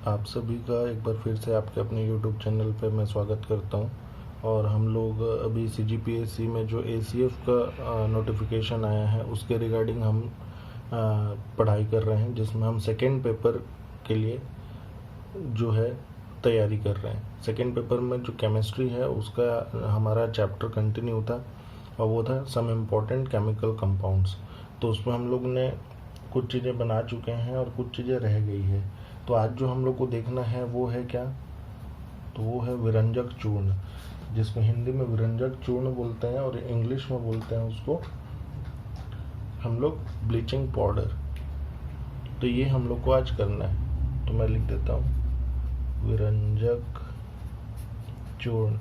आप सभी का एक बार फिर से आपके अपने YouTube चैनल पे मैं स्वागत करता हूं। और हम लोग अभी CGPSC में जो ACF का नोटिफिकेशन आया है उसके रिगार्डिंग हम पढ़ाई कर रहे हैं, जिसमें हम सेकेंड पेपर के लिए जो है तैयारी कर रहे हैं। सेकेंड पेपर में जो केमिस्ट्री है उसका हमारा चैप्टर कंटिन्यू था और वो था सम इम्पोर्टेंट केमिकल कंपाउंड्स। तो उसमें हम लोग ने कुछ चीज़ें बना चुके हैं और कुछ चीज़ें रह गई है। तो आज जो हम लोग को देखना है वो है क्या, तो वो है विरंजक चूर्ण, जिसको हिंदी में विरंजक चूर्ण बोलते हैं और इंग्लिश में बोलते हैं उसको हम लोग ब्लीचिंग पाउडर। तो ये हम लोग को आज करना है, तो मैं लिख देता हूँ विरंजक चूर्ण,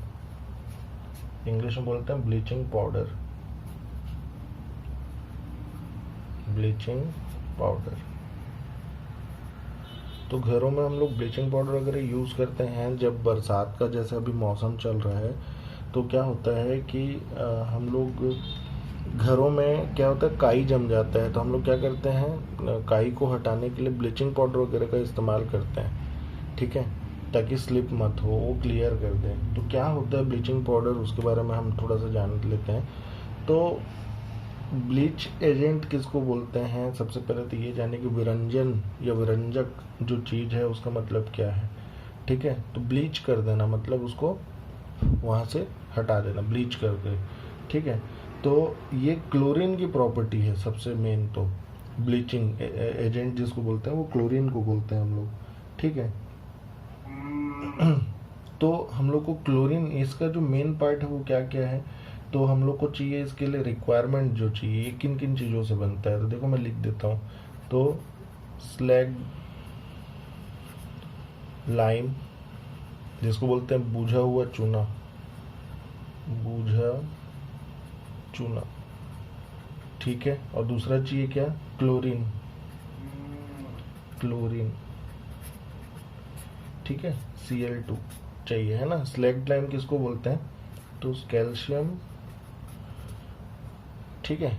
इंग्लिश में बोलते हैं ब्लीचिंग पाउडर। ब्लीचिंग पाउडर, तो घरों में हम लोग ब्लीचिंग पाउडर वगैरह यूज़ करते हैं जब बरसात का जैसे अभी मौसम चल रहा है। तो क्या होता है कि हम लोग घरों में क्या होता है, काई जम जाता है, तो हम लोग क्या करते हैं, काई को हटाने के लिए ब्लीचिंग पाउडर वगैरह का इस्तेमाल करते हैं, ठीक है, ताकि स्लिप मत हो, वो क्लियर कर दें। तो क्या होता है ब्लीचिंग पाउडर, उसके बारे में हम थोड़ा सा जान लेते हैं। तो ब्लीच एजेंट किसको बोलते हैं, सबसे पहले तो ये जाने कि विरंजन या विरंजक जो चीज़ है उसका मतलब क्या है, ठीक है। तो ब्लीच कर देना मतलब उसको वहाँ से हटा देना, ब्लीच करके, ठीक है। तो ये क्लोरीन की प्रॉपर्टी है सबसे मेन। तो ब्लीचिंग एजेंट जिसको बोलते हैं वो क्लोरीन को बोलते हैं हम लोग, ठीक है। तो हम लोग को क्लोरीन, इसका जो मेन पार्ट है वो क्या क्या है, तो हम लोग को चाहिए इसके लिए रिक्वायरमेंट जो चाहिए, किन किन चीज़ों से बनता है, तो देखो मैं लिख देता हूँ। तो स्लैग लाइम, जिसको बोलते हैं बुझा हुआ चूना, बुझा चूना, ठीक है। और दूसरा चाहिए क्या, क्लोरीन, क्लोरीन, ठीक है, Cl2 चाहिए, है ना। स्लैग लाइम किसको बोलते हैं, तो कैल्शियम, ठीक है,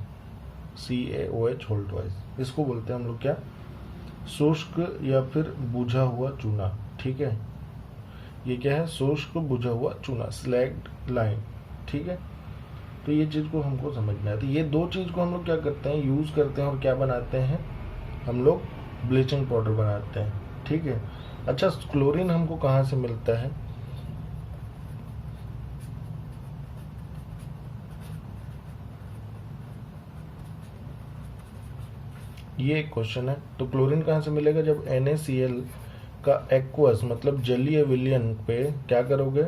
CaOH होल ट्वाइस, इसको बोलते हैं हम लोग क्या, शुष्क या फिर बुझा हुआ चूना, ठीक है। ये क्या है, शुष्क बुझा हुआ चूना, स्लैग्ड लाइम, ठीक है। तो ये चीज़ को हमको समझना है। तो ये दो चीज़ को हम लोग क्या करते हैं, यूज़ करते हैं और क्या बनाते हैं, हम लोग ब्लीचिंग पाउडर बनाते हैं, ठीक है। अच्छा, क्लोरीन हमको कहाँ से मिलता है, ये एक क्वेश्चन है। तो क्लोरीन कहाँ से मिलेगा, जब NaCl का एक्वस मतलब जलीय विलयन पे क्या करोगे,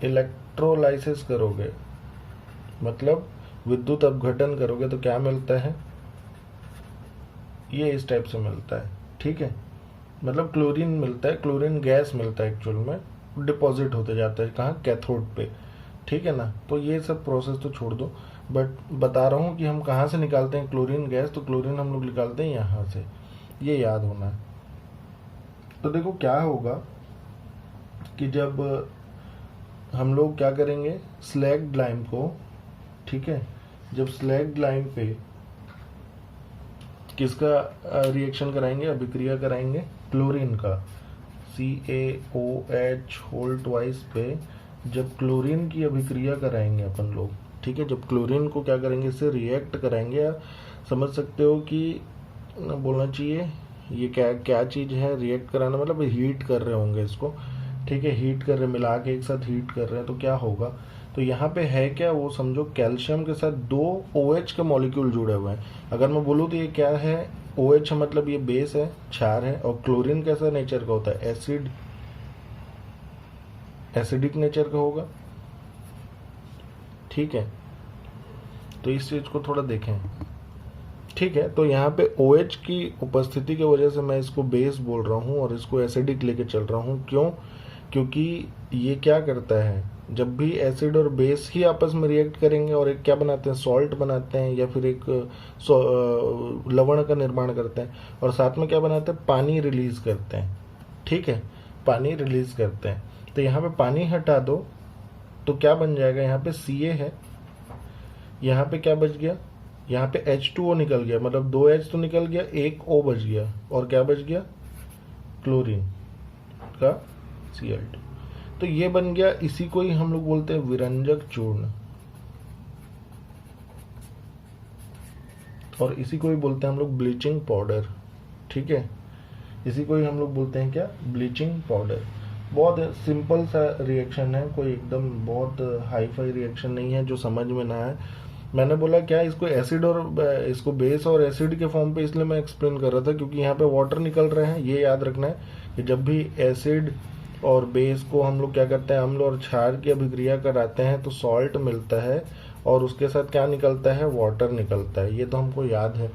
इलेक्ट्रोलाइसिस करोगे, मतलब विद्युत अपघटन करोगे, तो क्या मिलता है, ये इस टाइप से मिलता है, ठीक है। मतलब क्लोरीन मिलता है, क्लोरीन गैस मिलता है एक्चुअल में, डिपॉजिट होते जाता है कहाँ, कैथोड पे, ठीक है ना। तो ये सब प्रोसेस तो छोड़ दो, बट बता रहा हूँ कि हम कहाँ से निकालते हैं क्लोरीन गैस। तो क्लोरीन हम लोग निकालते हैं यहाँ से, ये याद होना है। तो देखो क्या होगा कि जब हम लोग क्या करेंगे, स्लैग्ड लाइम को, ठीक है, जब स्लैग्ड लाइम पे किसका रिएक्शन कराएंगे, अभिक्रिया कराएंगे, क्लोरीन का, CaOH होल ट्वाइस पे जब क्लोरीन की अभिक्रिया कराएंगे अपन लोग, ठीक है, जब क्लोरीन को क्या करेंगे, इससे रिएक्ट कराएंगे, या समझ सकते हो कि बोलना चाहिए ये क्या क्या चीज़ है, रिएक्ट कराना मतलब हीट कर रहे होंगे इसको, ठीक है, हीट कर रहे, मिला के एक साथ हीट कर रहे हैं, तो क्या होगा, तो यहाँ पे है क्या, वो समझो कैल्शियम के साथ दो OH के मॉलिक्यूल जुड़े हुए हैं। अगर मैं बोलूँ तो ये क्या है, OH मतलब ये बेस है, क्षार है, और क्लोरीन कैसा नेचर का होता है, एसिड, एसिडिक नेचर का होगा, ठीक है। तो इस चीज़ को थोड़ा देखें, ठीक है। तो यहाँ पे OH की उपस्थिति की वजह से मैं इसको बेस बोल रहा हूँ और इसको एसिडिक लेके चल रहा हूँ, क्यों, क्योंकि ये क्या करता है, जब भी एसिड और बेस ही आपस में रिएक्ट करेंगे और एक क्या बनाते हैं, सॉल्ट बनाते हैं, या फिर एक लवण का निर्माण करते हैं, और साथ में क्या बनाते हैं, पानी रिलीज करते हैं, ठीक है, पानी रिलीज करते हैं। तो यहाँ पे पानी हटा दो तो क्या बन जाएगा, यहाँ पे Ca है, यहाँ पे क्या बच गया, यहाँ पे H2O निकल गया, मतलब 2 H तो निकल गया, एक O बच गया, और क्या बच गया, क्लोरीन का Cl2। तो ये बन गया, इसी को ही हम लोग बोलते हैं विरंजक चूर्ण, और इसी को ही बोलते हैं हम लोग ब्लीचिंग पाउडर। ठीक है, इसी को ही हम लोग बोलते हैं क्या, ब्लीचिंग पाउडर। बहुत सिंपल सा रिएक्शन है, कोई एकदम बहुत हाई फाई रिएक्शन नहीं है जो समझ में ना आए। मैंने बोला क्या, इसको एसिड और इसको बेस और एसिड के फॉर्म पे इसलिए मैं एक्सप्लेन कर रहा था क्योंकि यहाँ पे वाटर निकल रहे हैं। ये याद रखना है कि जब भी एसिड और बेस को हम लोग क्या करते हैं, अम्ल और क्षार की अभिक्रिया कराते हैं तो सॉल्ट मिलता है और उसके साथ क्या निकलता है, वाटर निकलता है। ये तो हमको याद है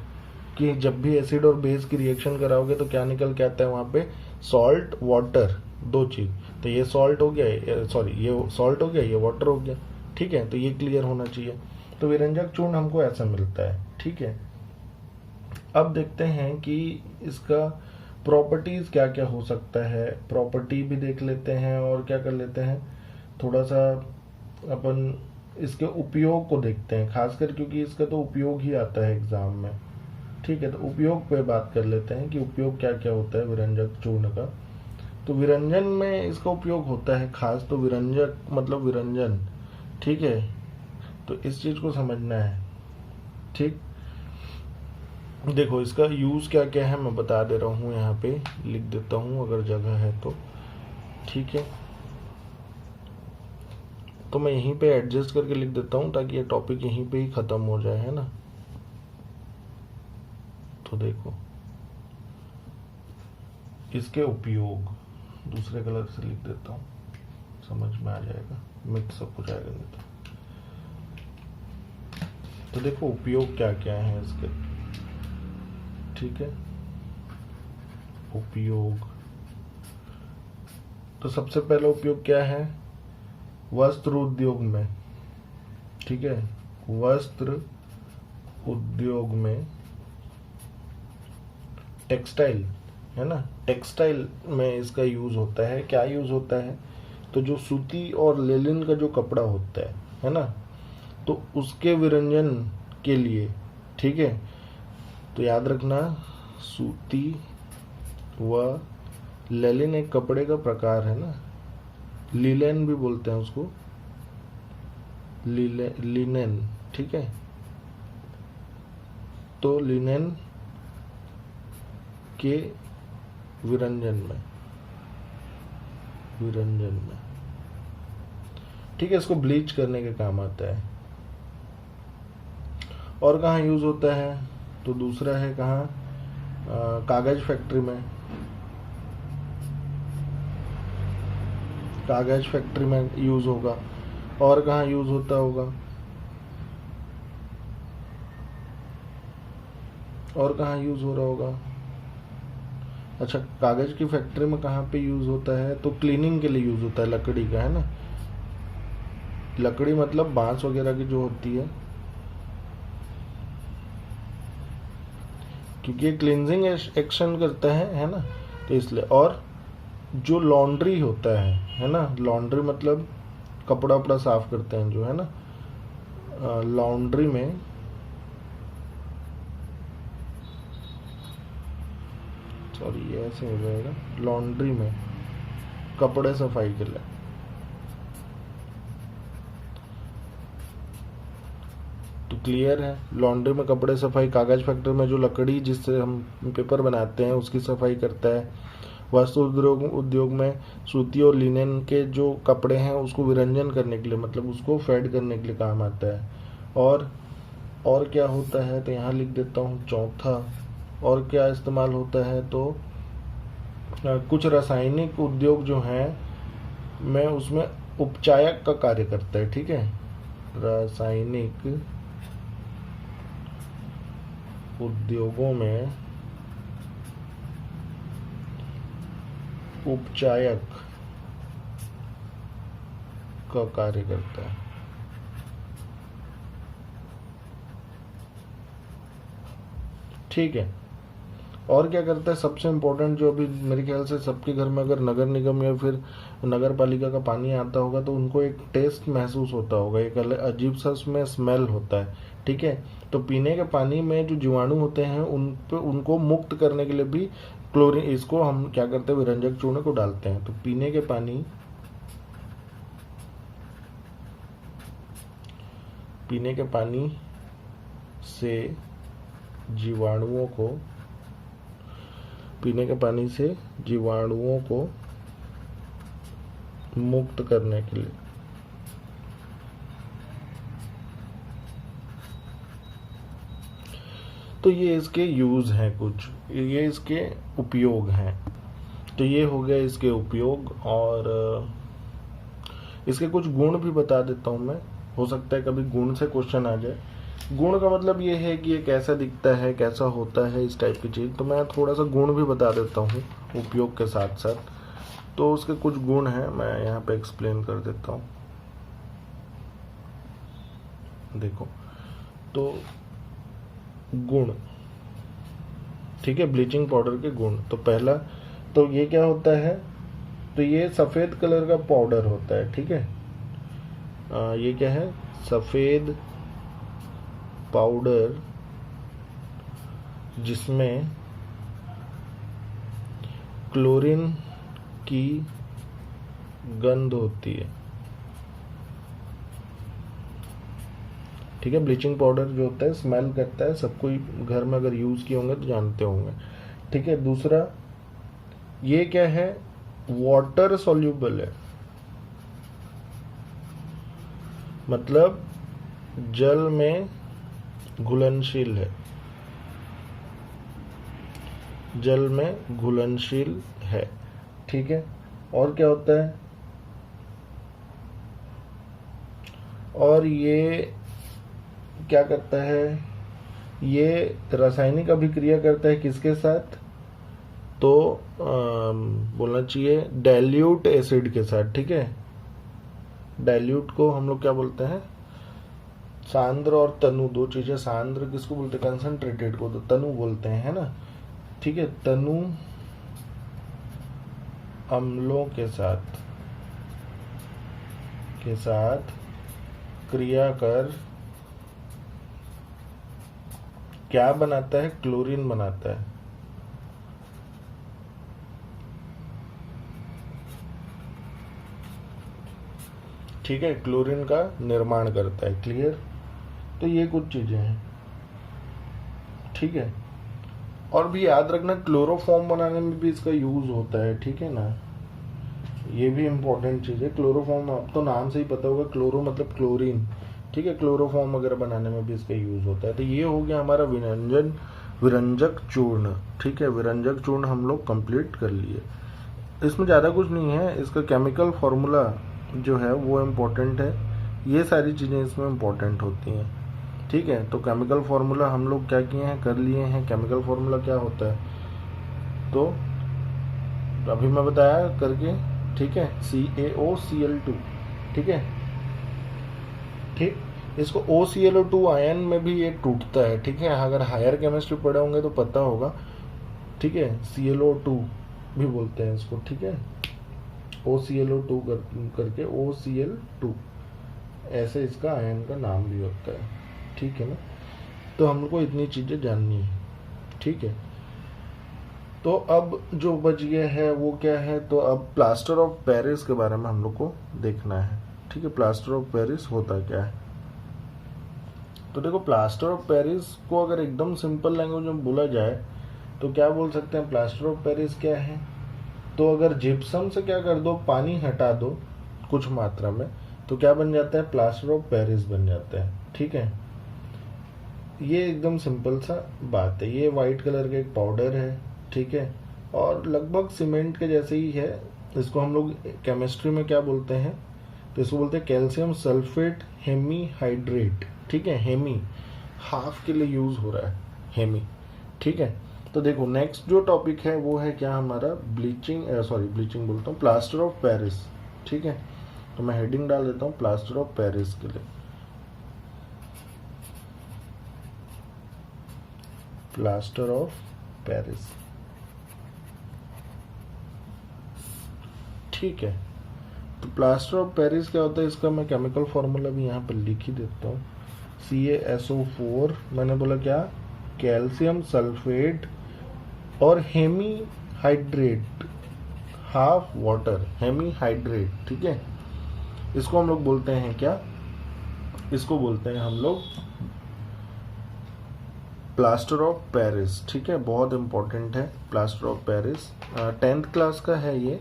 कि जब भी एसिड और बेस की रिएक्शन कराओगे तो क्या निकल के आता है वहाँ पे, सॉल्ट, वाटर, दो चीज। तो ये सॉल्ट हो गया, सॉरी ये सॉल्ट हो गया, ये वाटर हो गया। ठीक है, तो ये क्लियर होना चाहिए। तो विरंजक चूर्ण हमको ऐसा मिलता है। ठीक है, अब देखते हैं कि इसका प्रॉपर्टीज क्या क्या हो सकता है, प्रॉपर्टी भी देख लेते हैं और क्या कर लेते हैं, थोड़ा सा अपन इसके उपयोग को देखते हैं खासकर, क्योंकि इसका तो उपयोग ही आता है एग्जाम में। ठीक है, तो उपयोग पे बात कर लेते हैं कि उपयोग क्या क्या होता है विरंजक चूर्ण का। तो विरंजन में इसका उपयोग होता है खास, तो विरंजक मतलब विरंजन। ठीक है, तो इस चीज को समझना है। ठीक, देखो इसका यूज क्या क्या है मैं बता दे रहा हूँ, यहाँ पे लिख देता हूँ अगर जगह है तो। ठीक है, तो मैं यहीं पे एडजस्ट करके लिख देता हूँ ताकि ये टॉपिक यहीं पे ही खत्म हो जाए, है ना। तो देखो इसके उपयोग दूसरे कलर से लिख देता हूँ, समझ में आ जाएगा, मिक्सअप हो जाएगा नहीं तो देखो उपयोग क्या क्या है इसके। ठीक है, उपयोग, तो सबसे पहला उपयोग क्या है, वस्त्र उद्योग में। ठीक है, वस्त्र उद्योग में, टेक्सटाइल है ना, टेक्सटाइल में इसका यूज होता है। क्या यूज होता है, तो जो सूती और लेलिन का जो कपड़ा होता है ना, तो उसके विरंजन के लिए। ठीक है, तो याद रखना सूती व लेलिन एक कपड़े का प्रकार है ना, लिनेन भी बोलते हैं उसको, लिनेन। ठीक है, तो लिनेन के विरंजन में, ठीक है, इसको ब्लीच करने के काम आता है। और कहाँ यूज होता है, तो दूसरा है कहाँ, कागज फैक्ट्री में, कागज फैक्ट्री में यूज होगा। और कहाँ यूज होता होगा, और कहाँ यूज हो रहा होगा, अच्छा कागज की फैक्ट्री में कहाँ पे यूज होता है, तो क्लीनिंग के लिए यूज होता है, लकड़ी का, है ना। लकड़ी मतलब बांस वगैरह की जो होती है, क्योंकि ये क्लींजिंग एक्शन करता है ना, तो इसलिए। और जो लॉन्ड्री होता है ना, लॉन्ड्री मतलब कपड़ा वपड़ा साफ करते हैं जो, है ना, लॉन्ड्री में, सॉरी ये ऐसे हो जाएगा, लॉन्ड्री में कपड़े सफाई के लिए। तो क्लियर है, लॉन्ड्री में कपड़े सफाई, कागज फैक्ट्री में जो लकड़ी जिससे हम पेपर बनाते हैं उसकी सफाई करता है, वस्त्र उद्योग में सूती और लिनेन के जो कपड़े हैं उसको विरंजन करने के लिए, मतलब उसको फेड करने के लिए काम आता है। और क्या होता है, तो यहाँ लिख देता हूँ चौथा, और क्या इस्तेमाल होता है, तो कुछ रासायनिक उद्योग जो हैं में उसमें उपचायक का कार्य करता है। ठीक है, रासायनिक उद्योगों में उपचायक का कार्य करता है। ठीक है, और क्या करता है, सबसे इम्पोर्टेंट जो अभी मेरे ख्याल से सबके घर में अगर नगर निगम या फिर नगर पालिका का पानी आता होगा तो उनको एक टेस्ट महसूस होता होगा, एक अजीब सा उसमें स्मेल होता है। ठीक है, तो पीने के पानी में जो जीवाणु होते हैं उनको मुक्त करने के लिए भी क्लोरीन, इसको हम क्या करते हैं, विरंजक चूर्ण को डालते हैं। तो पीने के पानी से जीवाणुओं को मुक्त करने के लिए तो ये इसके यूज हैं, कुछ ये इसके उपयोग हैं। तो ये हो गया इसके उपयोग, और इसके कुछ गुण भी बता देता हूँ मैं। हो सकता है कभी गुण से क्वेश्चन आ जाए। गुण का मतलब ये है कि ये कैसा दिखता है, कैसा होता है, इस टाइप की चीज़। तो मैं थोड़ा सा गुण भी बता देता हूँ उपयोग के साथ साथ। तो उसके कुछ गुण हैं, मैं यहाँ पे एक्सप्लेन कर देता हूँ। देखो, तो गुण, ठीक है, ब्लीचिंग पाउडर के गुण। तो पहला, तो ये क्या होता है, तो ये सफ़ेद कलर का पाउडर होता है, ठीक है। ये क्या है, सफ़ेद पाउडर जिसमें क्लोरीन की गंध होती है, ठीक है। ब्लीचिंग पाउडर जो होता है स्मेल करता है, सब कोई घर में अगर यूज़ किए होंगे तो जानते होंगे, ठीक है। दूसरा, ये क्या है, वाटर सॉल्यूबल है, मतलब जल में घुलनशील है, जल में घुलनशील है, ठीक है। और क्या होता है, और ये क्या करता है, ये रासायनिक अभिक्रिया करता है किसके साथ, तो बोलना चाहिए डाइल्यूट एसिड के साथ, ठीक है। डाइल्यूट को हम लोग क्या बोलते हैं, सांद्र और तनु, दो चीजें। सांद्र किसको बोलते हैं, कंसंट्रेटेड को तो तनु बोलते हैं, है ना, ठीक है। तनु अम्लों के साथ क्रिया कर क्या बनाता है, क्लोरीन बनाता है, ठीक है, क्लोरीन का निर्माण करता है, क्लियर। तो ये कुछ चीजें हैं, ठीक है। और भी याद रखना, क्लोरोफॉर्म बनाने में भी इसका यूज होता है, ठीक है ना, ये भी इम्पोर्टेंट चीज है। क्लोरोफॉर्म, आप तो नाम से ही पता होगा, क्लोरो मतलब क्लोरीन, ठीक है। क्लोरोफॉर्म वगैरह बनाने में भी इसका यूज होता है। तो ये हो गया हमारा विरंजक चूर्ण, ठीक है। विरंजक चूर्ण हम लोग कंप्लीट कर लिए। इसमें ज़्यादा कुछ नहीं है, इसका केमिकल फार्मूला जो है वो इम्पोर्टेंट है, ये सारी चीज़ें इसमें इम्पोर्टेंट होती हैं, ठीक है। तो केमिकल फार्मूला हम लोग क्या किए हैं, कर लिए हैं। केमिकल फार्मूला क्या होता है, तो अभी मैं बताया करके, ठीक है, CaOCl2, ठीक है, ठीक। इसको OClO2 आयन में भी ये टूटता है, ठीक है। अगर हायर केमिस्ट्री पढ़े होंगे तो पता होगा, ठीक है। ClO2 भी बोलते हैं इसको, ठीक है। OClO2 करके OCl2 ऐसे इसका आयन का नाम भी होता है, ठीक है ना। तो हम लोग को इतनी चीजें जाननी है, ठीक है। तो अब जो बच गया है वो क्या है, तो अब प्लास्टर ऑफ पेरिस के बारे में हम लोग को देखना है, ठीक है। प्लास्टर ऑफ पेरिस होता क्या है, तो देखो, प्लास्टर ऑफ पेरिस को अगर एकदम सिंपल लैंग्वेज में बोला जाए तो क्या बोल सकते हैं, प्लास्टर ऑफ पेरिस क्या है, तो अगर जिप्सम से क्या कर दो, पानी हटा दो कुछ मात्रा में, तो क्या बन जाता है, प्लास्टर ऑफ पेरिस बन जाता है, ठीक है। ये एकदम सिंपल सा बात है। ये वाइट कलर का एक पाउडर है, ठीक है, और लगभग सीमेंट के जैसे ही है। इसको हम लोग केमिस्ट्री में क्या बोलते हैं, तो इसको बोलते हैं कैल्शियम सल्फेट हेमीहाइड्रेट, ठीक है। हेमी हाफ के लिए यूज हो रहा है, हेमी, ठीक है। तो देखो, नेक्स्ट जो टॉपिक है वो है क्या हमारा, ब्लीचिंग बोलता हूँ, प्लास्टर ऑफ पेरिस, ठीक है। तो मैं हेडिंग डाल देता हूँ प्लास्टर ऑफ पेरिस के लिए, प्लास्टर ऑफ पेरिस, ठीक है। तो प्लास्टर ऑफ पेरिस क्या होता है, इसका मैं केमिकल फार्मूला भी यहाँ पर लिख ही देता हूँ। CaSO4, मैंने बोला क्या, कैल्शियम सल्फेट और hemihydrate, half water, hemihydrate, ठीक है। इसको हम लोग बोलते हैं क्या, इसको बोलते हैं हम लोग प्लास्टर ऑफ पेरिस, ठीक है। बहुत इंपॉर्टेंट है plaster of Paris, 10th class का है ये,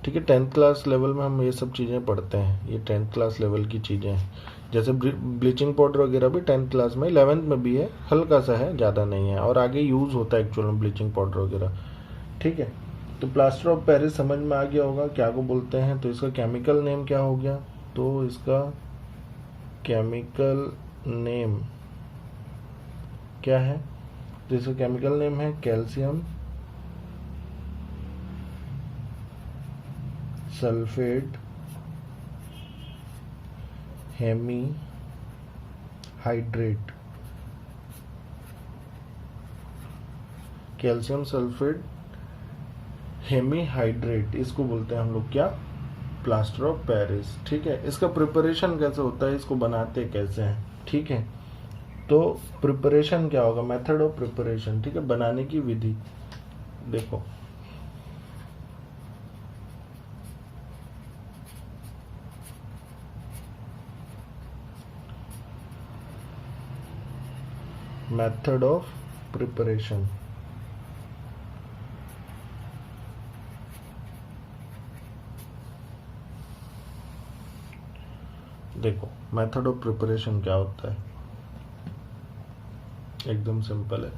ठीक है। 10th क्लास लेवल में हम ये सब चीज़ें पढ़ते हैं, ये 10th क्लास लेवल की चीज़ें हैं। जैसे ब्लीचिंग पाउडर वगैरह भी 10th क्लास में, 11th में भी है, हल्का सा है, ज़्यादा नहीं है, और आगे यूज़ होता है एक्चुअल में ब्लीचिंग पाउडर वगैरह, ठीक है। तो प्लास्टर ऑफ पेरिस समझ में आ गया होगा क्या को बोलते हैं। तो इसका केमिकल नेम क्या हो गया, तो इसका केमिकल नेम क्या है, तो इसका केमिकल नेम है calcium sulphate hemihydrate, calcium sulphate hemihydrate, इसको बोलते हैं हम लोग क्या, प्लास्टर ऑफ पेरिस, ठीक है। इसका प्रिपरेशन कैसे होता है, इसको बनाते कैसे हैं, ठीक है। तो प्रिपरेशन क्या होगा, मेथड ऑफ प्रिपरेशन, ठीक है, बनाने की विधि देखो। मेथड ऑफ प्रिपरेशन, देखो मेथड ऑफ प्रिपरेशन क्या होता है, एकदम सिंपल है।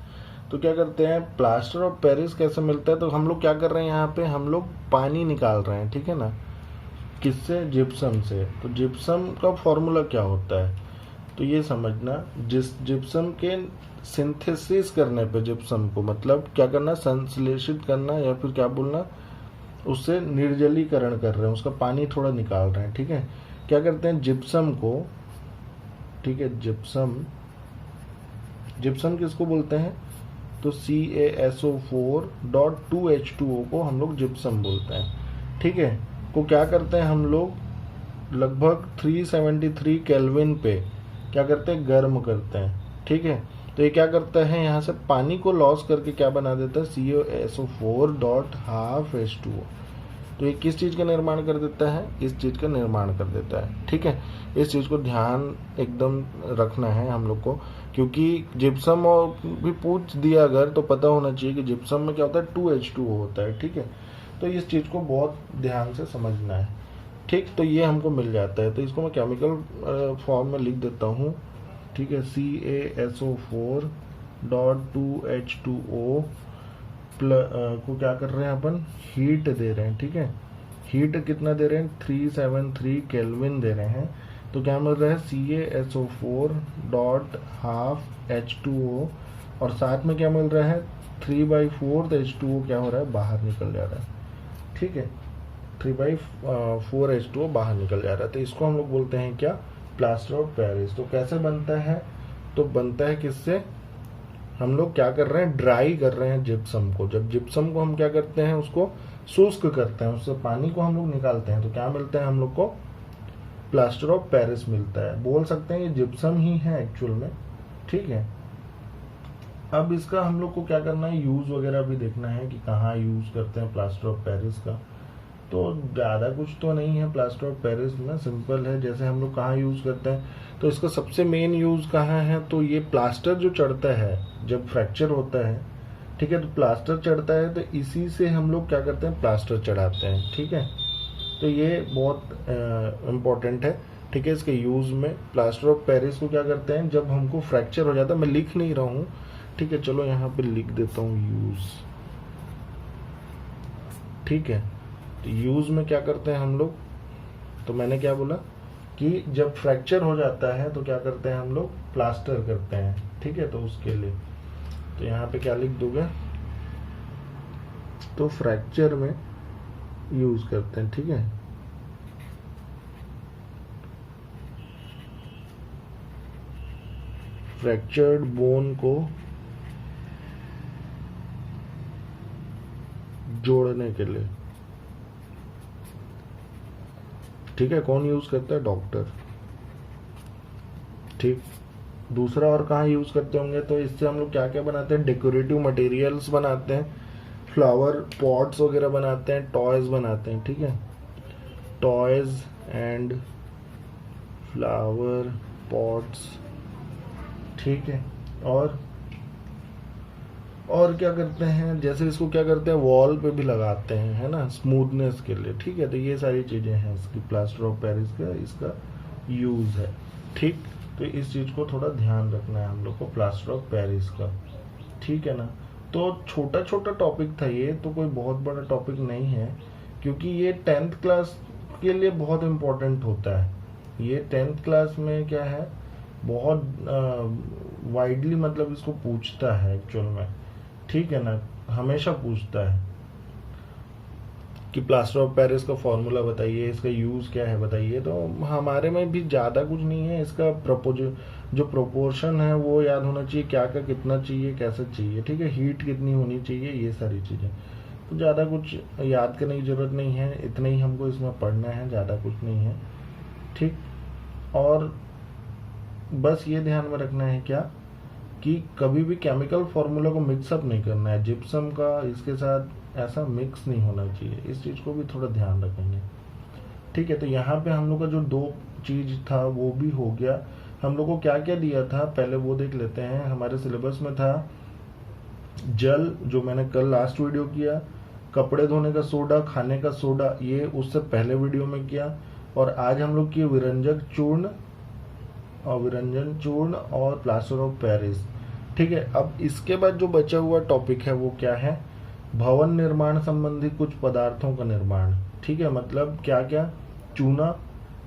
तो क्या करते हैं, प्लास्टर ऑफ पेरिस कैसे मिलता है, तो हम लोग क्या कर रहे हैं, यहाँ पे हम लोग पानी निकाल रहे हैं, ठीक है ना, किससे, जिप्सम से। तो जिप्सम का फॉर्मूला क्या होता है, तो ये समझना, जिस जिप्सम के सिंथेसिस करने पे, जिप्सम को मतलब क्या करना, संश्लेषित करना, या फिर क्या बोलना, उससे निर्जलीकरण कर रहे हैं, उसका पानी थोड़ा निकाल रहे हैं, ठीक है। क्या करते हैं, जिप्सम को, ठीक है, जिप्सम, जिप्सम किसको बोलते हैं, तो CaSO4.2H2O को हम लोग जिप्सम बोलते हैं, ठीक है। को क्या करते हैं हम लोग, लगभग 373 केल्विन पे क्या करते हैं, गर्म करते हैं, ठीक है। तो ये क्या करता है, यहाँ से पानी को लॉस करके क्या बना देता है, CaSO4.12H2O। तो ये किस चीज़ का निर्माण कर देता है, इस चीज़ का निर्माण कर देता है, ठीक है। इस चीज़ को ध्यान एकदम रखना है हम लोग को, क्योंकि जिप्सम और भी पूछ दिया अगर, तो पता होना चाहिए कि जिप्सम में क्या होता है, 2H2O होता है, ठीक है। तो इस चीज़ को बहुत ध्यान से समझना है, ठीक। तो ये हमको मिल जाता है, तो इसको मैं केमिकल फॉर्म में लिख देता हूँ, ठीक है। CaSO4.2H2O को क्या कर रहे हैं अपन, हीट दे रहे हैं, ठीक है। हीट कितना दे रहे हैं, 373 केल्विन दे रहे हैं। तो क्या मिल रहा है, CaSO4.12H2O, और साथ में क्या मिल रहा है, 3/4 H2O क्या हो रहा है, बाहर निकल जा रहा है, ठीक है। 3/4 H2O बाहर निकल जा रहा है। तो इसको हम लोग बोलते हैं क्या, प्लास्टर ऑफ पेरिस। तो कैसे बनता है, तो बनता है किससे, हम लोग क्या कर रहे हैं, ड्राई कर रहे हैं जिप्सम को। जब जिप्सम को हम क्या करते हैं, उसको शुष्क करते हैं, उससे पानी को हम लोग निकालते हैं, तो क्या मिलता है हम लोग को, प्लास्टर ऑफ पेरिस मिलता है। बोल सकते हैं ये जिप्सम ही है एक्चुअल में, ठीक है। अब इसका हम लोग को क्या करना है, यूज वगैरह भी देखना है कि कहाँ यूज करते हैं प्लास्टर ऑफ पेरिस का। तो ज़्यादा कुछ तो नहीं है प्लास्टर ऑफ पेरिस में, सिंपल है। जैसे हम लोग कहाँ यूज़ करते हैं, तो इसका सबसे मेन यूज़ कहाँ है, तो ये प्लास्टर जो चढ़ता है जब फ्रैक्चर होता है, ठीक है, तो प्लास्टर चढ़ता है, तो इसी से हम लोग क्या करते हैं, प्लास्टर चढ़ाते हैं, ठीक है। तो ये बहुत इम्पोर्टेंट है, ठीक है। इसके यूज़ में प्लास्टर ऑफ पेरिस को क्या करते हैं, जब हमको फ्रैक्चर हो जाता है, मैं लिख नहीं रहा हूँ, ठीक है, चलो यहाँ पे लिख देता हूँ यूज़, ठीक है। तो यूज़ में क्या करते हैं हम लोग, तो मैंने क्या बोला कि जब फ्रैक्चर हो जाता है तो क्या करते हैं हम लोग, प्लास्टर करते हैं, ठीक है। तो उसके लिए तो यहाँ पे क्या लिख दोगे, तो फ्रैक्चर में यूज करते हैं, ठीक है। फ्रैक्चर्ड बोन को जोड़ने के लिए, ठीक है। कौन यूज करता है, डॉक्टर, ठीक। दूसरा और कहाँ यूज करते होंगे, तो इससे हम लोग क्या क्या बनाते हैं, डेकोरेटिव मटेरियल्स बनाते हैं, फ्लावर पॉट्स वगैरह बनाते हैं, टॉयज बनाते हैं, ठीक है, टॉयज एंड फ्लावर पॉट्स, ठीक है। और क्या करते हैं, जैसे इसको क्या करते हैं वॉल पे भी लगाते हैं, है ना, स्मूथनेस के लिए, ठीक है। तो ये सारी चीजें हैं इसकी, प्लास्टर ऑफ पेरिस का इसका यूज है, ठीक। तो इस चीज को थोड़ा ध्यान रखना है हम लोग को, प्लास्टर ऑफ पेरिस का, ठीक है ना। तो छोटा छोटा टॉपिक था ये, तो कोई बहुत बड़ा टॉपिक नहीं है, क्योंकि ये 10th क्लास के लिए बहुत इम्पोर्टेंट होता है। ये 10th क्लास में क्या है, बहुत वाइडली मतलब इसको पूछता है एक्चुअल में, ठीक है ना, हमेशा पूछता है कि प्लास्टर ऑफ पेरिस का फॉर्मूला बताइए, इसका यूज क्या है बताइए। तो हमारे में भी ज्यादा कुछ नहीं है, इसका जो प्रोपोर्शन है वो याद होना चाहिए, क्या का कितना चाहिए, कैसे चाहिए, ठीक है, हीट कितनी होनी चाहिए, ये सारी चीजें। तो ज्यादा कुछ याद करने की जरूरत नहीं है, इतना ही हमको इसमें पढ़ना है, ज्यादा कुछ नहीं है, ठीक। और बस ये ध्यान में रखना है क्या, कि कभी भी केमिकल फॉर्मूला को मिक्सअप नहीं करना है, जिप्सम का इसके साथ ऐसा मिक्स नहीं होना चाहिए, इस चीज को भी थोड़ा ध्यान रखेंगे, ठीक है। तो यहाँ पे हम लोग का जो 2 चीज था वो भी हो गया। हम लोग को क्या क्या दिया था पहले वो देख लेते हैं। हमारे सिलेबस में था जल, जो मैंने कल लास्ट वीडियो किया, कपड़े धोने का सोडा, खाने का सोडा, ये उससे पहले वीडियो में किया। और आज हम लोग किए विरंजन चूर्ण और प्लास्टर ऑफ पेरिस, ठीक है। अब इसके बाद जो बचा हुआ टॉपिक है वो क्या है, भवन निर्माण संबंधी कुछ पदार्थों का निर्माण, ठीक है। मतलब क्या क्या, चूना,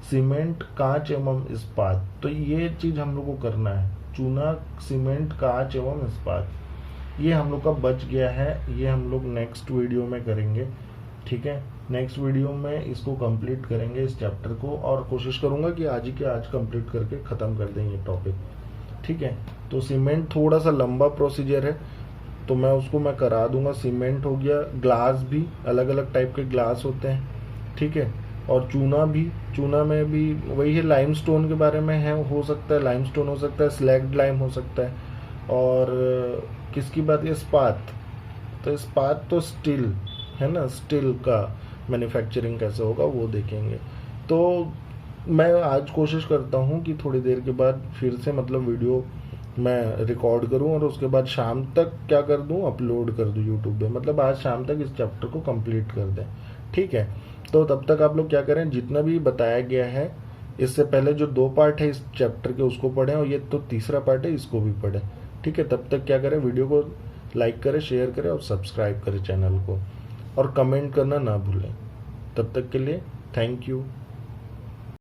सीमेंट, कांच एवं इस्पात। तो ये चीज हम लोग को करना है, चूना, सीमेंट, कांच एवं इस्पात, ये हम लोग का बच गया है, ये हम लोग नेक्स्ट वीडियो में करेंगे, ठीक है। नेक्स्ट वीडियो में इसको कंप्लीट करेंगे इस चैप्टर को, और कोशिश करूंगा कि आज ही के आज कंप्लीट करके खत्म कर दें ये टॉपिक, ठीक है। तो सीमेंट थोड़ा सा लंबा प्रोसीजर है, तो मैं करा दूंगा। सीमेंट हो गया, ग्लास भी अलग अलग टाइप के ग्लास होते हैं, ठीक है। और चूना में भी वही है, लाइमस्टोन के बारे में है, हो सकता है लाइमस्टोन हो सकता है, स्लैग्ड लाइम हो सकता है। और किसकी बात है, इस्पात, तो इस्पात तो स्टील है ना, स्टील का मैन्युफैक्चरिंग कैसे होगा वो देखेंगे। तो मैं आज कोशिश करता हूँ कि थोड़ी देर के बाद फिर से मतलब वीडियो मैं रिकॉर्ड करूं, और उसके बाद शाम तक क्या कर दूं, अपलोड कर दूं यूट्यूब पे, मतलब आज शाम तक इस चैप्टर को कंप्लीट कर दें, ठीक है। तो तब तक आप लोग क्या करें, जितना भी बताया गया है इससे पहले जो 2 पार्ट है इस चैप्टर के उसको पढ़ें, और ये तो तीसरा पार्ट है इसको भी पढ़ें, ठीक है। तब तक क्या करें, वीडियो को लाइक करें, शेयर करें और सब्सक्राइब करें चैनल को, और कमेंट करना ना भूलें। तब तक के लिए थैंक यू।